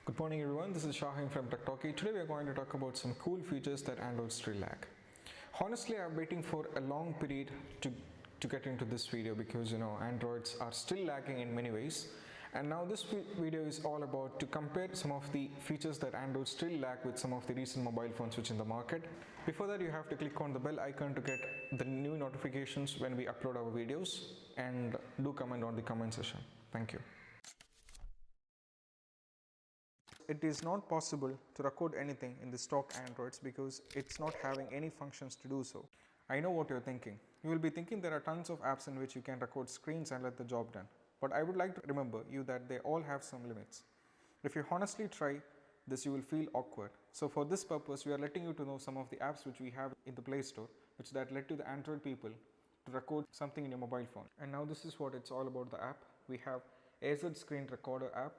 Good morning everyone, this is Shahin from TechTalky. Today we are going to talk about some cool features that Android still lack. Honestly, I'm waiting for a long period to get into this video because Androids are still lacking in many ways. And now this video is all about to compare some of the features that Android still lack with some of the recent mobile phones which in the market. Before that, you have to click on the bell icon to get the new notifications when we upload our videos, and do comment on the comment section. Thank you. It is not possible to record anything in the stock Androids because it's not having any functions to do so. I know what you're thinking. You will be thinking there are tons of apps in which you can record screens and let the job done. But I would like to remember you that they all have some limits. If you honestly try this, you will feel awkward. So for this purpose, we are letting you to know some of the apps which we have in the Play Store, which that led to the Android people to record something in your mobile phone. And now this is what it's all about the app. We have AZ Screen Recorder app.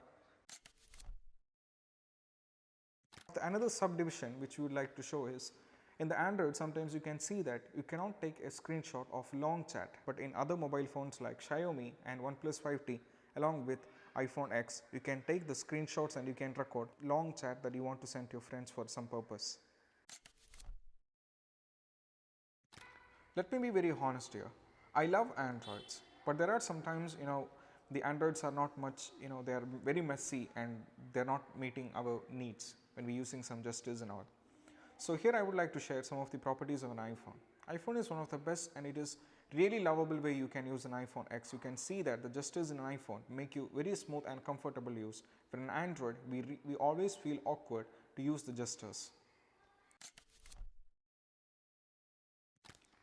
Another subdivision which we would like to show is in the Android, sometimes you can see that you cannot take a screenshot of long chat, but in other mobile phones like Xiaomi and OnePlus 5T along with iPhone X, you can take the screenshots and you can record long chat that you want to send to your friends for some purpose. Let me be very honest here. I love Androids, but there are sometimes the Androids are not much, they are very messy and they're not meeting our needs when we're using some gestures and all. So here I would like to share some of the properties of an iPhone. iPhone is one of the best and it is really lovable way you can use an iPhone X. You can see that the gestures in an iPhone make you very smooth and comfortable use. But in Android, we always feel awkward to use the gestures.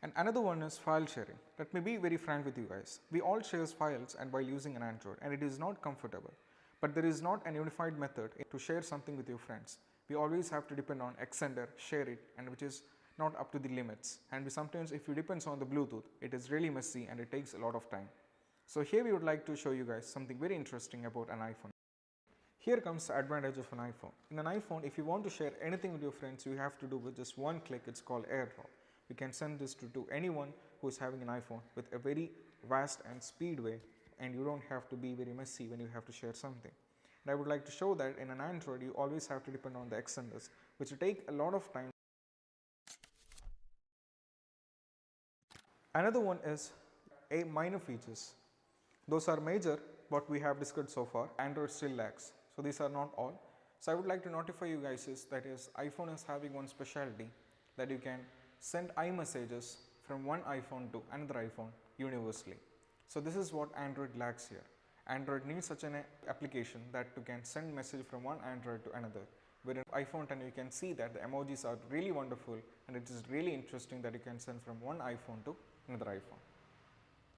And another one is file sharing. Let me be very frank with you guys. We all share files and while using an Android, and it is not comfortable. But there is not an unified method to share something with your friends. We always have to depend on extender, share it, and which is not up to the limits. And sometimes if you depend on the Bluetooth, it is really messy and it takes a lot of time. So here we would like to show you guys something very interesting about an iPhone. Here comes the advantage of an iPhone. In an iPhone, if you want to share anything with your friends, you have to do with just one click. It's called Aero. You can send this to anyone who is having an iPhone with a very vast and speed way, and you don't have to be very messy when you have to share something. And I would like to show that in an Android, you always have to depend on the extenders, which will take a lot of time. Another one is a minor features. Those are major, what we have discussed so far. Android still lacks. So these are not all. So I would like to notify you guys that is iPhone is having one specialty that you can send iMessages from one iPhone to another iPhone universally. So this is what Android lacks here. Android needs such an application that you can send message from one Android to another. Where in iPhone 10 you can see that the emojis are really wonderful and it is really interesting that you can send from one iPhone to another iPhone.